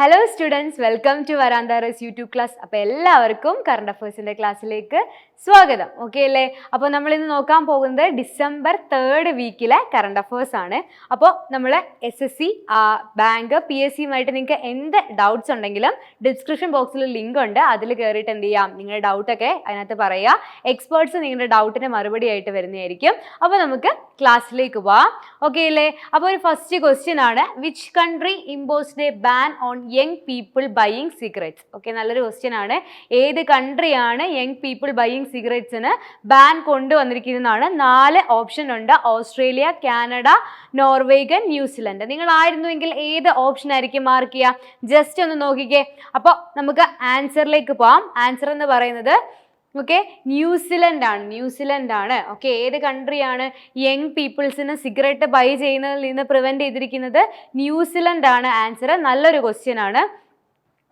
Hello students, welcome to Veranda Race YouTube class. അപ്പോൾ എല്ലാവർക്കും current അഫയേഴ്സിൻ്റെ ക്ലാസ്സിലേക്ക് സ്വാഗതം. ഓക്കെ അല്ലേ? അപ്പോൾ നമ്മളിന്ന് നോക്കാൻ പോകുന്നത് ഡിസംബർ 3rd വീക്കിലെ കറണ്ട് അഫയേഴ്സ് ആണ്. അപ്പോൾ നമ്മൾ SSC, ബാങ്ക്, PSCയുമായിട്ട് നിങ്ങൾക്ക് എന്ത് ഡൗട്ട്സ് ഉണ്ടെങ്കിലും ഡിസ്ക്രിപ്ഷൻ ബോക്സിൽ ലിങ്ക് ഉണ്ട്, അതിൽ കയറിയിട്ട് എന്ത് ചെയ്യാം, നിങ്ങളുടെ ഡൗട്ടൊക്കെ അതിനകത്ത് പറയുക. എക്സ്പേർട്സ് നിങ്ങളുടെ ഡൗട്ടിന് മറുപടി ആയിട്ട് വരുന്നതായിരിക്കും. അപ്പോൾ നമുക്ക് ക്ലാസ്സിലേക്ക് പോവാം. ഓക്കെ അല്ലേ? അപ്പോൾ ഒരു ഫസ്റ്റ് ക്വസ്റ്റ്യൻ ആണ്, which country imposed a ban on young people buying cigarettes? Okay, നല്ലൊരു ക്വസ്റ്റ്യൻ ആണ്. ഏത് കൺട്രിയാണ് യങ് പീപ്പിൾ ബൈയിങ് സിഗരറ്റ്സിന് ബാൻ കൊണ്ടുവന്നിരിക്കുന്നതാണ്? 4 ഓപ്ഷൻ ഉണ്ട്. Australia, Canada, Norwegian, New Zealand. നിങ്ങളായിരുന്നുവെങ്കിൽ ഏത് ഓപ്ഷൻ ആയിരിക്കും മാർക്ക് ചെയ്യുക? ജസ്റ്റ് ഒന്ന് നോക്കിക്കേ. അപ്പോൾ നമുക്ക് ആൻസറിലേക്ക് പോവാം. ആൻസർ എന്ന് പറയുന്നത് ന്യൂസിലൻഡ് ആണ്. ഓക്കെ, ഏത് കൺട്രിയാണ് യങ് പീപ്പിൾസിന് സിഗരറ്റ് ബൈ ചെയ്യുന്നതിൽ നിന്ന് പ്രിവെന്റ് ചെയ്തിരിക്കുന്നത്? ന്യൂസിലൻഡ് ആണ് ആൻസർ. നല്ലൊരു ക്വസ്റ്റ്യൻ ആണ്.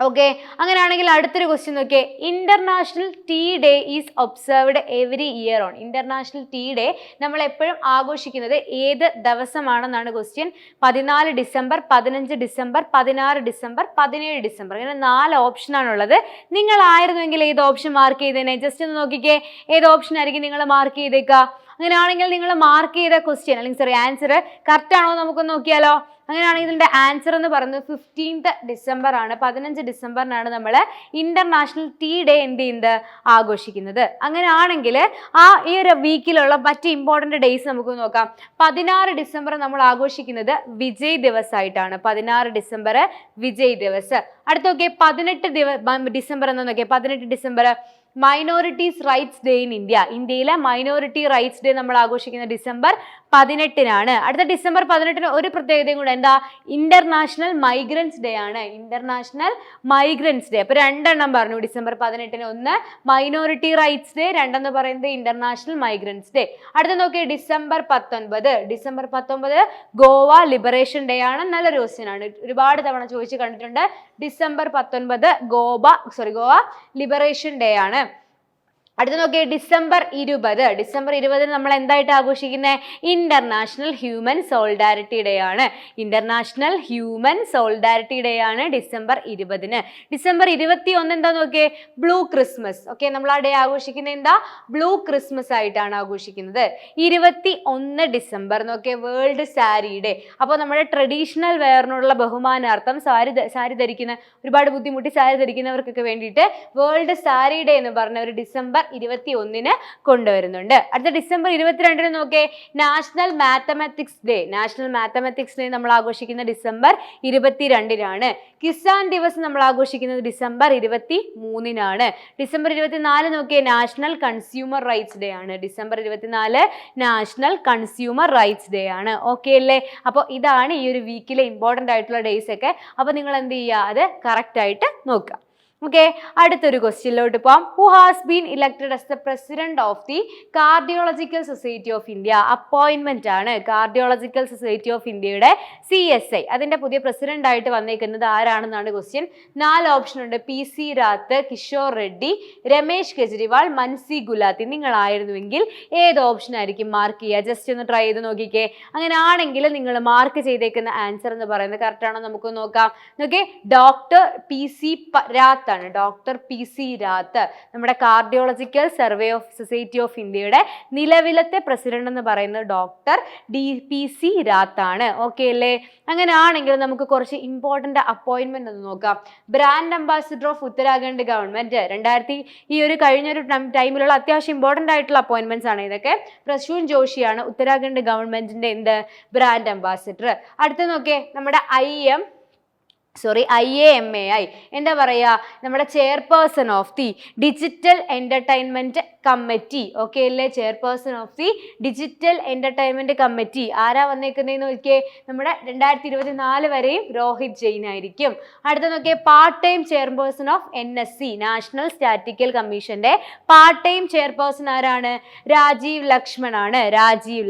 ഓക്കെ, അങ്ങനെയാണെങ്കിൽ അടുത്തൊരു ക്വസ്റ്റ്യൻ നോക്കിയേ. International tea day is observed every year on? International tea day നമ്മൾ എപ്പോഴും ആഘോഷിക്കുന്നത് ഏത് ദിവസമാണെന്നാണ് question. 14 December, 15 December, 16 December, 17 December. ഇങ്ങനെ 4 ഓപ്ഷനാണുള്ളത്. നിങ്ങളായിരുന്നുവെങ്കിൽ ഏത് ഓപ്ഷൻ മാർക്ക് ചെയ്തേനെ? ജസ്റ്റ് ഒന്ന് നോക്കിക്കേ, ഏത് ഓപ്ഷൻ ആയിരിക്കും നിങ്ങൾ മാർക്ക് ചെയ്തേക്കുക? അങ്ങനെയാണെങ്കിൽ നിങ്ങൾ മാർക്ക് ചെയ്ത ക്വസ്റ്റ്യൻ അല്ലെങ്കിൽ ആൻസർ കറക്റ്റ് ആണോ നമുക്കൊന്ന് നോക്കിയാലോ? അങ്ങനെയാണെങ്കിൽ ഇതിൻ്റെ ആൻസർ എന്ന് പറയുന്നത് 15th ഡിസംബർ ആണ്. 15 ഡിസംബറിനാണ് നമ്മൾ ഇന്റർനാഷണൽ ടീ ഡേ എന്ത് ചെയ്യുന്നത്, ആഘോഷിക്കുന്നത്. അങ്ങനെയാണെങ്കിൽ ഈ ഒരു വീക്കിലുള്ള മറ്റ് ഇമ്പോർട്ടൻ്റ് ഡേയ്സ് നമുക്ക് നോക്കാം. 16 ഡിസംബർ നമ്മൾ ആഘോഷിക്കുന്നത് വിജയ് ദിവസ് ആയിട്ടാണ്. 16 ഡിസംബർ വിജയ് ദിവസ്. അടുത്ത നോക്കിയേ, 18 ഡിസംബർ എന്ന് നോക്കിയേ. 18 December minorities rights day in India. ഇന്ത്യയിലെ മൈനോറിറ്റി റൈറ്റ്സ് ഡേ നമ്മൾ ആഘോഷിക്കുന്ന ഡിസംബർ 18-നാണ്. അടുത്ത ഡിസംബർ 18-ന് ഒരു പ്രത്യേകതയും കൂടെ, എന്താ? ഇന്റർനാഷണൽ മൈഗ്രൻസ് ഡേ ആണ്. International migrants day. അപ്പോൾ 2 എണ്ണം പറഞ്ഞു ഡിസംബർ 18-ന്. ഒന്ന് മൈനോറിറ്റി റൈറ്റ്സ് ഡേ, 2 എന്ന് പറയുന്നത് ഇന്റർനാഷണൽ മൈഗ്രൻസ് ഡേ. അടുത്ത നോക്കി December 19. December 19 Goa liberation day ആണ്. നല്ലൊരു ക്വസ്റ്റ്യൻ ആണ്, ഒരുപാട് തവണ ചോദിച്ച് കണ്ടിട്ടുണ്ട്. ഡിസംബർ 19 ഗോവ ലിബറേഷൻ ഡേ ആണ്. അടുത്ത നോക്കിയേ, ഡിസംബർ 20. ഡിസംബർ 20 നമ്മൾ എന്തായിട്ട് ആഘോഷിക്കുന്നത്? ഇന്റർനാഷണൽ ഹ്യൂമൻ സോളിഡാരിറ്റി ഡേ ആണ്. ഇന്റർനാഷണൽ ഹ്യൂമൻ സോളിഡാരിറ്റി ഡേ ആണ് ഡിസംബർ 20-ന്. ഡിസംബർ 21 എന്താ നോക്കിയേ? Blue Christmas. ഓക്കെ, നമ്മൾ ആ ഡേ ആഘോഷിക്കുന്നത് എന്താ? ബ്ലൂ ക്രിസ്മസ് ആയിട്ടാണ് ആഘോഷിക്കുന്നത്. 21 ഡിസംബർ നോക്കിയേ, വേൾഡ് സാരി ഡേ. അപ്പോൾ നമ്മുടെ ട്രഡീഷണൽ വെയറിനുള്ള ബഹുമാനാർത്ഥം സാരി ധരിക്കുന്ന, ഒരുപാട് ബുദ്ധിമുട്ടി സാരി ധരിക്കുന്നവർക്കൊക്കെ വേണ്ടിയിട്ട് വേൾഡ് സാരി ഡേ എന്ന് പറഞ്ഞ ഒരു ഡിസംബർ 21-ന് കൊണ്ടുവരുന്നുണ്ട്. അടുത്ത ഡിസംബർ 22-ന് നോക്കേ, national mathematics day. National mathematics day നമ്മൾ ആഘോഷിക്കുന്ന ഡിസംബർ 22-നാണ്. കിസാൻ ദിവസ് നമ്മൾ ആഘോഷിക്കുന്നത് ഡിസംബർ 23-നാണ്. ഡിസംബർ 24 നോക്കിയേ, നാഷണൽ കൺസ്യൂമർ റൈറ്റ്സ് ഡേ ആണ്. December 24 national consumer rights day ആണ്. ഓക്കെ അല്ലേ? അപ്പോൾ ഇതാണ് ഈ ഒരു വീക്കിലെ ഇമ്പോർട്ടൻ്റ് ആയിട്ടുള്ള ഡേയ്സ് ഒക്കെ. അപ്പോൾ നിങ്ങൾ എന്ത് ചെയ്യുക, അത് കറക്റ്റ് ആയിട്ട് നോക്കുക. ഓക്കെ, അടുത്തൊരു ക്വസ്റ്റ്യനിലോട്ട് പോവാം. Who has been elected as the president of the cardiological society of India? അപ്പോയിൻമെന്റ് ആണ്. കാർഡിയോളജിക്കൽ സൊസൈറ്റി ഓഫ് ഇന്ത്യയുടെ CSI, അതിന്റെ പുതിയ പ്രസിഡന്റ് ആയിട്ട് വന്നേക്കുന്നത് ആരാണെന്നാണ് ക്വസ്റ്റ്യൻ. 4 ഓപ്ഷൻ ഉണ്ട്. PC രാത്ത്, കിഷോർ റെഡ്ഡി, രമേശ് കെജ്രിവാൾ, മൻസി ഗുലാത്തി. നിങ്ങളായിരുന്നുവെങ്കിൽ ഏത് ഓപ്ഷൻ ആയിരിക്കും മാർക്ക് ചെയ്യുക? ജസ്റ്റ് ഒന്ന് ട്രൈ ചെയ്ത് നോക്കിക്കേ. അങ്ങനെയാണെങ്കിൽ നിങ്ങൾ മാർക്ക് ചെയ്തേക്കുന്ന ആൻസർ എന്ന് പറയുന്നത് കറക്റ്റ് ആണോ നമുക്ക് നോക്കാം. നോക്കിയേ, ഡോക്ടർ PC രാത്ത് ആണ്. ഡോക്ടർ PC രാത്ത് നമ്മുടെ cardiological survey of society of ഇന്ത്യയുടെ നിലവിലത്തെ പ്രസിഡന്റ് എന്ന് പറയുന്നത് ഡോക്ടർ PC രാത്ത് ആണ്. ഓക്കെ അല്ലേ? അങ്ങനെയാണെങ്കിൽ നമുക്ക് കുറച്ച് ഇമ്പോർട്ടൻ്റ് അപ്പോയിൻമെന്റ് ഒന്ന് നോക്കാം. Brand ambassador of Uttarakhand government ഈ ഒരു കഴിഞ്ഞൊരു ടൈമിലുള്ള അത്യാവശ്യം ഇമ്പോർട്ടൻ്റ് ആയിട്ടുള്ള അപ്പോയിൻമെന്റ്സ് ആണ് ഇതൊക്കെ. പ്രസൂൻ ജോഷിയാണ് ഉത്തരാഖണ്ഡ് ഗവൺമെന്റിന്റെ ബ്രാൻഡ് അംബാസിഡർ. അടുത്ത നോക്കിയേ, നമ്മുടെ IAMAI എന്താ പറയുക, നമ്മുടെ chairperson of the digital entertainment committee. Okay അല്ലേ? Chairperson of the digital entertainment committee ആരാ വന്നേക്കുന്നതെന്ന് നോക്കിയേ, നമ്മുടെ 2024 വരെയും രോഹിത് ജെയിൻ ആയിരിക്കും. അടുത്ത നോക്കിയേ, part time chairperson of NSC national statical കമ്മീഷന്റെ പാർട്ട് ടൈം ചെയർപേഴ്സൺ ആരാണ്? രാജീവ് ലക്ഷ്മൺ ആണ്. രാജീവ്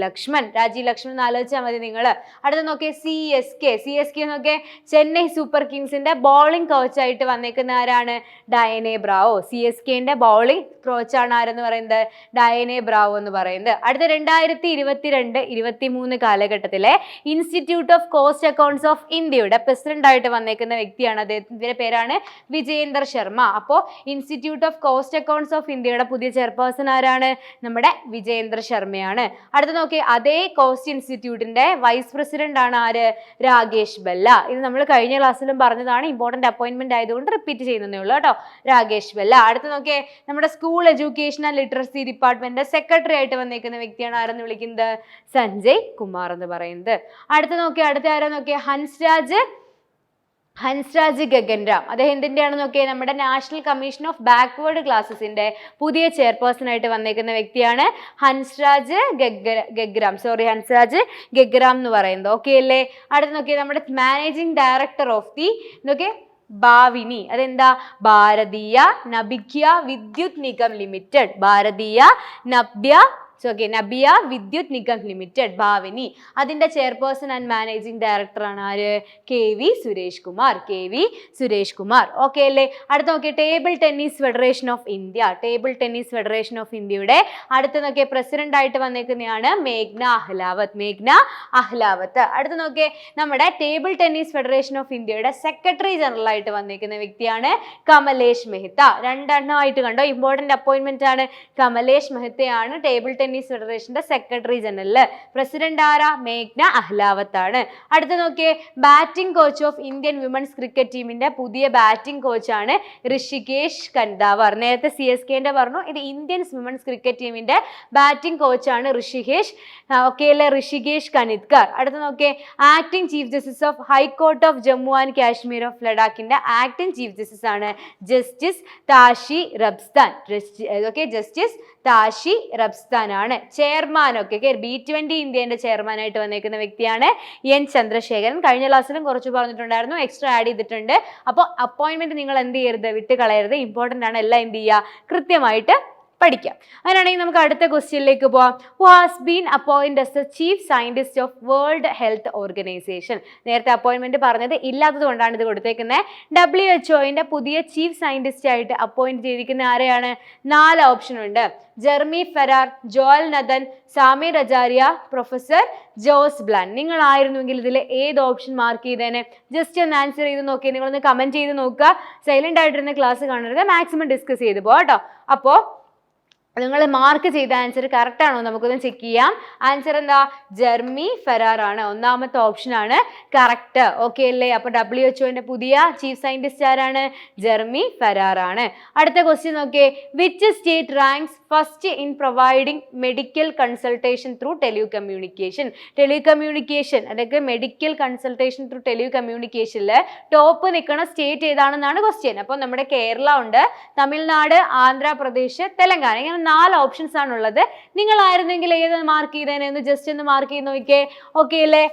ലക്ഷ്മൺ ആലോചിച്ചാൽ മതി നിങ്ങൾ. അടുത്ത നോക്കിയേ, CSK നോക്കിയേ, ചെന്നൈ സൂപ്പർ സൂപ്പർ കിങ്സിന്റെ ബോളിംഗ് കോച്ചായിട്ട് വന്നേക്കുന്ന ആരാണ്? ഡയനെ ബ്രാവോ. CSKന്റെ ബോളിംഗ് കോച്ചാണ് ആരെന്ന് പറയുന്നത്? ഡയനെ ബ്രാവോ എന്ന് പറയുന്നത്. അടുത്ത 2022-23 കാലഘട്ടത്തിലെ institute of cost accounts of ഇന്ത്യയുടെ പ്രസിഡന്റ് ആയിട്ട് വന്നേക്കുന്ന വ്യക്തിയാണ്. അദ്ദേഹത്തിന്റെ പേരാണ് വിജയേന്ദർ ശർമ്മ. അപ്പോൾ institute of cost accounts of ഇന്ത്യയുടെ പുതിയ ചെയർപേഴ്സൺ ആരാണ്? നമ്മുടെ വിജയേന്ദർ ശർമ്മയാണ്. അടുത്ത നോക്കി, അതേ കോസ്റ്റ് ഇൻസ്റ്റിറ്റ്യൂട്ടിന്റെ വൈസ് പ്രസിഡന്റ് ആണ് ആര്? രാകേഷ് ബല്ല. ഇത് നമ്മൾ കഴിഞ്ഞ ക്ലാസ്സിലും പറഞ്ഞതാണ്, ഇമ്പോർട്ടന്റ് അപ്പോയിന്റ്മെന്റ് ആയതുകൊണ്ട് റിപ്പീറ്റ് ചെയ്യുന്നതേ ഉള്ളൂ കേട്ടോ. രാകേഷ് ബല്ല. അടുത്ത നോക്കിയേ, നമ്മുടെ school education and literacy department secretary ആയിട്ട് വന്നേക്കുന്ന വ്യക്തിയാണ് ആരെന്ന് വിളിക്കുന്നത്? സഞ്ജയ് കുമാർ എന്ന് പറയുന്നത്. അടുത്ത നോക്കിയേ, അടുത്ത ആരാ നോക്കിയേ? ഹൻസ്രാജ് ഗഗൻറാം. അദ്ദേഹം എന്തിൻ്റെയാണെന്ന് നോക്കിയേ? നമ്മുടെ നാഷണൽ കമ്മീഷൻ ഓഫ് ബാക്ക്വേർഡ് ക്ലാസ്സസിന്റെ പുതിയ ചെയർപേഴ്സൺ ആയിട്ട് വന്നേക്കുന്ന വ്യക്തിയാണ് ഹൻസ്രാജ് ഗഗ്രാം എന്ന് പറയുന്നത്. ഓക്കെ അല്ലേ? അടുത്ത് നോക്കിയേ, നമ്മുടെ managing director of the Bhavini. അതെന്താ? ഭാരതീയ നഭിക്യ വിദ്യുത് നിഗം ലിമിറ്റഡ്. നബിയ വിദ്യുത് നിഗം ലിമിറ്റഡ്, ഭാവിനി. അതിന്റെ ചെയർപേഴ്സൺ ആൻഡ് മാനേജിംഗ് ഡയറക്ടർ ആണ് ആര്? KV സുരേഷ് കുമാർ. ഓക്കെ അല്ലേ? അടുത്ത നോക്കിയ ടേബിൾ ടെന്നീസ് ഫെഡറേഷൻ ഓഫ് ഇന്ത്യയുടെ അടുത്ത് നോക്കിയ പ്രസിഡന്റ് ആയിട്ട് വന്നേക്കുന്നതാണ് മേഘ്ന അഹ്ലാവത്ത്. അടുത്ത് നോക്കിയേ, നമ്മുടെ ടേബിൾ ടെന്നീസ് ഫെഡറേഷൻ ഓഫ് ഇന്ത്യയുടെ സെക്രട്ടറി ജനറൽ ആയിട്ട് വന്നേക്കുന്ന വ്യക്തിയാണ് കമലേഷ് മെഹ്ത്ത. രണ്ടെണ്ണമായിട്ട് കണ്ടോ, ഇമ്പോർട്ടന്റ് അപ്പോയിന്റ്മെന്റ് ആണ്. കമലേഷ് മെഹ്ത്തയാണ് ടേബിൾ ടെന്നീസ് ഫെഡറേഷന്റെ സെക്രട്ടറി ജനറൽ. പ്രസിഡന്റ് ആരാ? മേഘ്ന അഹ്ലാവത്ത് ആണ്. അടുത്ത നോക്കിയേ, batting coach of Indian women's cricket ടീമിന്റെ പുതിയ ബാറ്റിംഗ് കോച്ചാണ് ഋഷികേഷ് കൻദാവർ. നേരത്തെ CSKന്റെ പറഞ്ഞു, ഇത് ഇന്ത്യൻ വിമൻസ് ക്രിക്കറ്റ് ടീമിന്റെ ബാറ്റിംഗ് കോച്ചാണ് ഋഷികേഷ് കനിത്കർ. അടുത്ത നോക്കിയേ, acting chief justice of high court of Jammu and Kashmir of ലഡാക്കിന്റെ ആക്ടിംഗ് ചീഫ് ജസ്റ്റിസ് ആണ് ജസ്റ്റിസ് താഷി റബ്സ്താൻ ആണ്. ചെയർമാൻ B20 ഇന്ത്യന്റെ ചെയർമാൻ ആയിട്ട് വന്നേക്കുന്ന വ്യക്തിയാണ് N ചന്ദ്രശേഖരൻ. കഴിഞ്ഞ ക്ലാസ്സിലും കുറച്ച് പറഞ്ഞിട്ടുണ്ടായിരുന്നു, എക്സ്ട്രാ ആഡ് ചെയ്തിട്ടുണ്ട്. അപ്പോൾ അപ്പോയിന്റ്മെന്റ് നിങ്ങൾ എന്ത് ചെയ്യരുത്? വിട്ട് കളയരുത്. ഇമ്പോർട്ടന്റ് ആണ്. എല്ലാം എന്ത് ചെയ്യുക? കൃത്യമായിട്ട് പഠിക്കാം. അങ്ങനെയാണെങ്കിൽ നമുക്ക് അടുത്ത ക്വസ്റ്റ്യനിലേക്ക് പോവാം. Who has been appointed as the chief scientist of world health organisation. നേരത്തെ അപ്പോയിന്റ്മെന്റ് പറഞ്ഞത് ഇല്ലാത്തത് കൊണ്ടാണ് ഇത് കൊടുത്തേക്കുന്നത്. WHO പുതിയ ചീഫ് സയന്റിസ്റ്റ് ആയിട്ട് അപ്പോയിന്റ് ചെയ്തിരിക്കുന്ന ആരെയാണ്? 4 ഓപ്ഷൻ ഉണ്ട്. ജെർമി ഫെരാർ, ജോയൽ നദൻ, സാമി രജാരിയ, പ്രൊഫസർ ജോസ് ബ്ലാൻ. നിങ്ങൾ ആയിരുന്നുവെങ്കിൽ ഇതിൽ ഏത് ഓപ്ഷൻ മാർക്ക് ചെയ്തേനെ? ജസ്റ്റ് ഒന്ന് ആൻസർ ചെയ്ത് നോക്കിയേ. നിങ്ങളൊന്ന് കമന്റ് ചെയ്ത് നോക്കുക. സൈലന്റ് ആയിട്ടിരുന്ന ക്ലാസ് കാണരുത്, മാക്സിമം ഡിസ്കസ് ചെയ്ത് പോട്ടോ. അപ്പോൾ നിങ്ങൾ മാർക്ക് ചെയ്ത ആൻസർ കറക്റ്റ് ആണോ നമുക്കൊന്ന് ചെക്ക് ചെയ്യാം. ആൻസർ എന്താ? ജെർമി ഫെരാർ ആണ്. ഒന്നാമത്തെ ഓപ്ഷൻ ആണ് കറക്റ്റ്. ഓക്കെ അല്ലേ? അപ്പോൾ WHO പുതിയ ചീഫ് സയന്റിസ്റ്റ് ആരാണ്? ജെർമി ഫെരാർ ആണ്. അടുത്ത ക്വസ്റ്റ്യൻ നോക്കിയേ, which state ranks first in providing medical consultation through telecommunication. അതൊക്കെ മെഡിക്കൽ കൺസൾട്ടേഷൻ ത്രൂ ടെലികമ്മ്യൂണിക്കേഷനിൽ ടോപ്പ് നിൽക്കുന്ന സ്റ്റേറ്റ് ഏതാണെന്നാണ് ക്വസ്റ്റ്യൻ. അപ്പോൾ നമ്മുടെ കേരള ഉണ്ട്, തമിഴ്നാട്, ആന്ധ്രാപ്രദേശ്, തെലങ്കാന. ഇങ്ങനെ 4 ഓപ്ഷൻസ് ആണുള്ളത്. നിങ്ങൾ ആയിരുന്നെങ്കിൽ ഏത് മാർക്ക് ചെയ്തേനെന്ന് ജസ്റ്റ് ഒന്ന് മാർക്ക് ചെയ്ത് നോക്കിയേ. ഓക്കെ അല്ലേ?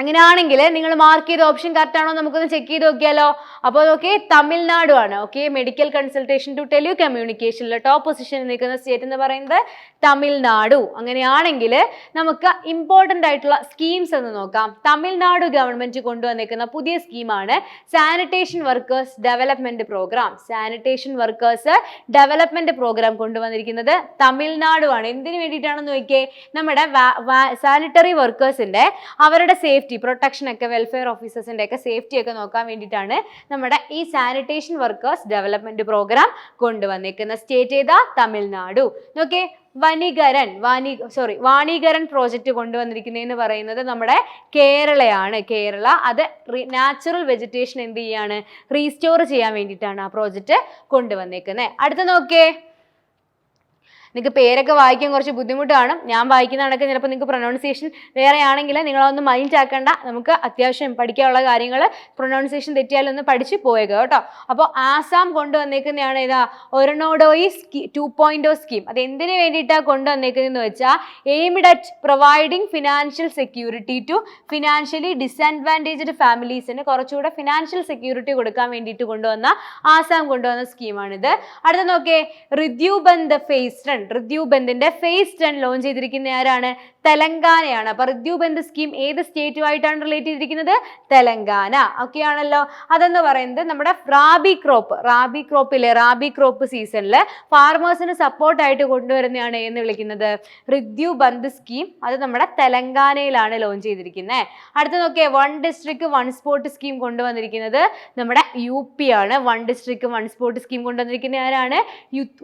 അങ്ങനെയാണെങ്കിൽ നിങ്ങൾ മാർക്ക് ചെയ്ത ഓപ്ഷൻ കറക്റ്റ് ആണോ നമുക്കൊന്ന് ചെക്ക് ചെയ്ത് നോക്കിയാലോ. അപ്പോൾ ഓക്കെ, തമിഴ്നാടു ആണ്. ഓക്കെ, മെഡിക്കൽ കൺസൾട്ടേഷൻ ടു ടെലികമ്മ്യൂണിക്കേഷനിൽ ടോപ്പ് പൊസിഷനിൽ നിൽക്കുന്ന സ്റ്റേറ്റ് എന്ന് പറയുന്നത് തമിഴ്നാടു. അങ്ങനെയാണെങ്കിൽ നമുക്ക് ഇമ്പോർട്ടൻ്റ് ആയിട്ടുള്ള സ്കീംസ് എന്ന് നോക്കാം. തമിഴ്നാട് ഗവൺമെന്റ് കൊണ്ടുവന്നിരിക്കുന്ന പുതിയ സ്കീമാണ് സാനിറ്റേഷൻ വർക്കേഴ്സ് ഡെവലപ്മെന്റ് പ്രോഗ്രാം കൊണ്ടുവന്നിരിക്കുന്നത് തമിഴ്നാടു ആണ്. എന്തിനു വേണ്ടിയിട്ടാണെന്ന് നോക്കിയേ, നമ്മുടെ സാനിറ്ററി വർക്കേഴ്സിന്റെ അവരുടെ സേഫ്റ്റി, പ്രൊട്ടക്ഷൻ ഒക്കെ, വെൽഫെയർ ഓഫീസേഴ്സിന്റെ ഒക്കെ സേഫ്റ്റി ഒക്കെ നോക്കാൻ വേണ്ടിയിട്ടാണ് നമ്മുടെ ഈ സാനിറ്റേഷൻ വർക്കേഴ്സ് ഡെവലപ്മെന്റ് പ്രോഗ്രാം കൊണ്ടുവന്നിരിക്കുന്ന സ്റ്റേറ്റ് ഏതാ? തമിഴ്നാടു. നോക്കേ, വാണീകരൻ പ്രോജക്റ്റ് കൊണ്ടുവന്നിരിക്കുന്നതെന്ന് പറയുന്നത് നമ്മുടെ കേരളയാണ്. കേരള അത് നാച്ചുറൽ വെജിറ്റേഷൻ എന്ത് ചെയ്യാണ്? റീസ്റ്റോർ ചെയ്യാൻ വേണ്ടിയിട്ടാണ് ആ പ്രോജക്റ്റ് കൊണ്ടുവന്നിരിക്കുന്നത്. അടുത്ത നോക്കേ, നിങ്ങൾക്ക് പേരൊക്കെ വായിക്കാൻ കുറച്ച് ബുദ്ധിമുട്ട് കാണും. ഞാൻ വായിക്കുന്ന കണക്ക് ചിലപ്പോൾ നിങ്ങൾക്ക് പ്രൊനൗൺസിയേഷൻ വേറെ ആണെങ്കിൽ നിങ്ങളൊന്നും മൈൻഡ് ആക്കണ്ട. നമുക്ക് അത്യാവശ്യം പഠിക്കാനുള്ള കാര്യങ്ങൾ പ്രൊനൗൺസിയേഷൻ തെറ്റിയാലൊന്ന് പഠിച്ച് പോയേക്കുക കേട്ടോ. അപ്പോൾ ആസാം കൊണ്ടുവന്നേക്കുന്നതാണ് ഏതാ? ഒരണോഡോയി 2.0 സ്കീം. അത് എന്തിനു വേണ്ടിയിട്ടാണ് കൊണ്ടുവന്നേക്കുന്നതെന്ന് വെച്ചാൽ aimed at providing financial security to financially disadvantaged ഫാമിലീസിന് കുറച്ചുകൂടെ ഫിനാൻഷ്യൽ സെക്യൂരിറ്റി കൊടുക്കാൻ വേണ്ടിയിട്ട് ആസാം കൊണ്ടുവന്ന സ്കീമാണിത്. അടുത്ത നോക്കിയേ, ഋദ്യുബന്ധ് ഫേസ് 10 ലോഞ്ച് ചെയ്തിരിക്കുന്ന ആരാണ്? തെലങ്കാനയാണ്. അപ്പൊ ഋദ്യുബന്ധ് സ്കീം ഏത് സ്റ്റേറ്റുമായിട്ടാണ് റിലേറ്റ് ചെയ്തിരിക്കുന്നത്? തെലങ്കാന. ഓക്കെ ആണല്ലോ. അതെന്ന് പറയുന്നത് നമ്മുടെ റാബി ക്രോപ്പ് സീസണിൽ ഫാർമേഴ്സിന് സപ്പോർട്ടായിട്ട് കൊണ്ടുവരുന്നതാണ് എന്ന് വിളിക്കുന്നത് ഋദ്യുബന്ധ് സ്കീം. അത് നമ്മുടെ തെലങ്കാനയിലാണ് ലോഞ്ച് ചെയ്തിരിക്കുന്നത്. അടുത്ത നോക്കിയേ, 1 ഡിസ്ട്രിക്ട് 1 സ്പോട്ട് സ്കീം കൊണ്ടുവന്നിരിക്കുന്നത് നമ്മുടെ UP ആണ്. 1 ഡിസ്ട്രിക്ട് 1 സ്പോട്ട് സ്കീം കൊണ്ടുവന്നിരിക്കുന്ന ആരാണ്?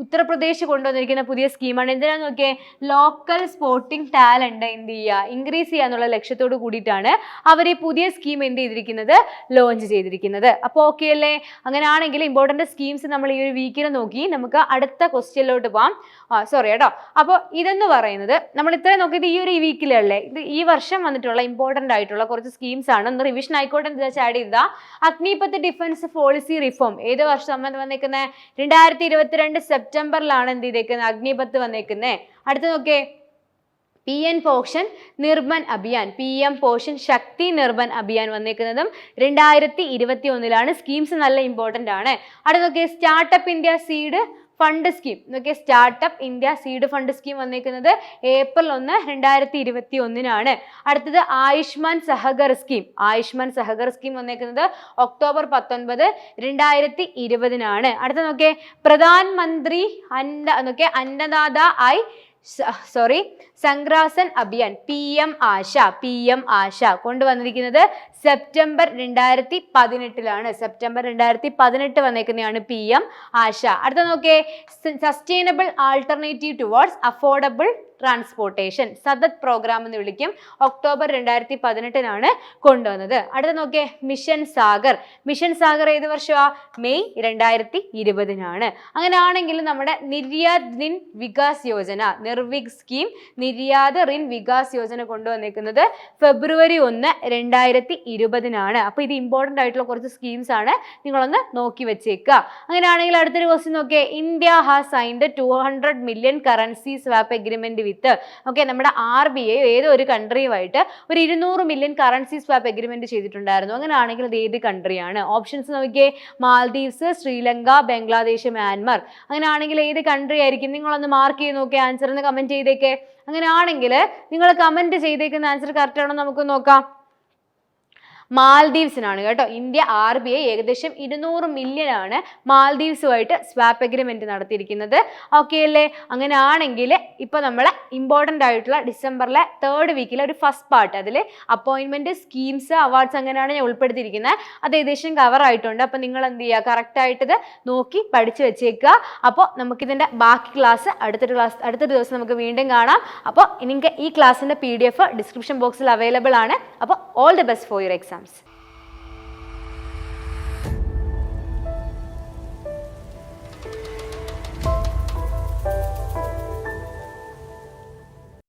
ഉത്തർപ്രദേശ് കൊണ്ടുവന്നിരിക്കുന്ന പുതിയ സ്കീമാണ്. എന്തിനാന്ന് നോക്കിയേ, ലോക്കൽ സ്പോർട്ടിംഗ് ടാലന്റ് എന്ത് ചെയ്യുക, ഇൻക്രീസ് ചെയ്യുക എന്നുള്ള ലക്ഷ്യത്തോട് കൂടിയിട്ടാണ് അവർ ഈ പുതിയ സ്കീം എന്ത് ചെയ്തിരിക്കുന്നത്, ലോഞ്ച് ചെയ്തിരിക്കുന്നത്. അപ്പോൾ ഓക്കെ അല്ലേ? അങ്ങനെയാണെങ്കിൽ ഇമ്പോർട്ടൻറ്റ് സ്കീംസ് നമ്മൾ ഈ ഒരു വീക്കിൽ നോക്കി. നമുക്ക് അടുത്ത ക്വസ്റ്റ്യനിലോട്ട് പോകാം. സോറി കേട്ടോ. അപ്പോൾ ഇതെന്ന് പറയുന്നത് നമ്മൾ ഇത്രയും നോക്കിയത് ഈ ഒരു വീക്കിലല്ലേ. ഇത് ഈ വർഷം വന്നിട്ടുള്ള ഇമ്പോർട്ടൻ്റ് ആയിട്ടുള്ള കുറച്ച് സ്കീംസ് ആണ്. ഒന്ന് റിവിഷൻ ആയിക്കോട്ടെ എന്ന് വെച്ചാൽ ആഡ് ചെയ്താൽ അഗ്നിപത്ത് ഡിഫൻസ് പോളിസി റിഫോം ഏത് വർഷം വന്നേക്കുന്നത്? 2022 സെപ്റ്റംബറിലാണ് എന്ത് ചെയ്തേക്കുന്നത്, അഗ്നിപത്ത് വന്നേക്കുന്നത്. അടുത്ത് നോക്കേ, PM പോഷൻ നിർബൻ അഭിയാൻ, PM പോഷൻ ശക്തി നിർബൻ അഭിയാൻ വന്നേക്കുന്നതും 2021 സ്കീംസ് നല്ല ഇമ്പോർട്ടൻ്റ് ആണ്. അടുത്ത് നോക്കിയേ, startup India seed fund scheme നോക്കിയേ, startup India seed fund scheme വന്നേക്കുന്നത് April 1, 2021. അടുത്തത് ആയുഷ്മാൻ സഹകർ സ്കീം വന്നേക്കുന്നത് October 19, 2020. അടുത്ത നോക്കിയേ, പ്രധാനമന്ത്രി അന്നദാത സംഗ്രാസൻ അഭിയാൻ PM ആശ കൊണ്ടുവന്നിരിക്കുന്നത് സെപ്റ്റംബർ 2018. സെപ്റ്റംബർ 2018 വന്നേക്കുന്നതാണ് PM ആശ. അടുത്ത നോക്കിയേ, sustainable alternative towards affordable transportation, SATAT programme എന്ന് വിളിക്കും. October 2018 കൊണ്ടുവന്നത്. അടുത്ത നോക്കിയേ, മിഷൻ സാഗർ ഏത് വർഷമാണ്? May 2020. അങ്ങനെയാണെങ്കിൽ നമ്മുടെ നിർയാത് റിൻ വികാസ് യോജന, നിർവിഗ് സ്കീം, നിർയാത് റിൻ വികാസ് യോജന കൊണ്ടുവന്നിരിക്കുന്നത് February 1, 2020. അപ്പോൾ ഇത് ഇമ്പോർട്ടൻ്റ് ആയിട്ടുള്ള കുറച്ച് സ്കീംസ് ആണ്, നിങ്ങളൊന്ന് നോക്കി വെച്ചേക്കുക. അങ്ങനെയാണെങ്കിൽ അടുത്തൊരു ക്വസ്റ്റ്യൻ നോക്കിയേ, India has signed 200 million currency swap agreement വിത്ത് നമ്മുടെ RBI ഏതോ ഒരു കൺട്രിയുമായിട്ട് ഒരു 200 million കറൻസി സ്വാപ്പ് എഗ്രിമെന്റ് ചെയ്തിട്ടുണ്ടായിരുന്നു. അങ്ങനെയാണെങ്കിൽ അത് ഏത് കൺട്രിയാണ്? ഓപ്ഷൻസ് നോക്കിയേ, മാൽദീവ്സ്, ശ്രീലങ്ക, ബംഗ്ലാദേശ്, മ്യാൻമർ. അങ്ങനെയാണെങ്കിൽ ഏത് കൺട്രി ആയിരിക്കും? നിങ്ങളൊന്ന് മാർക്ക് ചെയ്ത് നോക്കിയേ, ആൻസർ എന്ന് കമന്റ് ചെയ്തേക്കേ. അങ്ങനെയാണെങ്കിൽ നിങ്ങൾ കമന്റ് ചെയ്തേക്കുന്ന ആൻസർ കറക്റ്റ് ആണോ നമുക്ക് നോക്കാം. മാൽദീവ്സിനാണ് കേട്ടോ. ഇന്ത്യ RBI ഏകദേശം 200 million ആണ് മാൽദീവ്സുമായിട്ട് സ്വാപ്പ് എഗ്രിമെന്റ് നടത്തിയിരിക്കുന്നത്. ഓക്കെ അല്ലേ? അങ്ങനെയാണെങ്കിൽ ഇപ്പൊ നമ്മൾ ഇമ്പോർട്ടൻ്റ് ആയിട്ടുള്ള ഡിസംബറിലെ 3rd വീക്കിലെ ഒരു ഫസ്റ്റ് പാർട്ട്, അതിൽ അപ്പോയിൻമെന്റ്, സ്കീംസ്, അവാർഡ്സ് അങ്ങനെയാണ് ഞാൻ ഉൾപ്പെടുത്തിയിരിക്കുന്നത്. അത് ഏകദേശം കവർ ആയിട്ടുണ്ട്. അപ്പോൾ നിങ്ങൾ എന്ത് ചെയ്യുക, കറക്റ്റ് ആയിട്ട് ഇത് നോക്കി പഠിച്ചു വെച്ചേക്കുക. അപ്പോൾ നമുക്കിതിൻ്റെ ബാക്കി ക്ലാസ് അടുത്തൊരു ദിവസം നമുക്ക് വീണ്ടും കാണാം. അപ്പോൾ നിങ്ങൾക്ക് ഈ ക്ലാസ്സിൻ്റെ PDF ഡിസ്ക്രിപ്ഷൻ ബോക്സിൽ അവൈലബിൾ ആണ്. അപ്പോൾ all the best for your exams.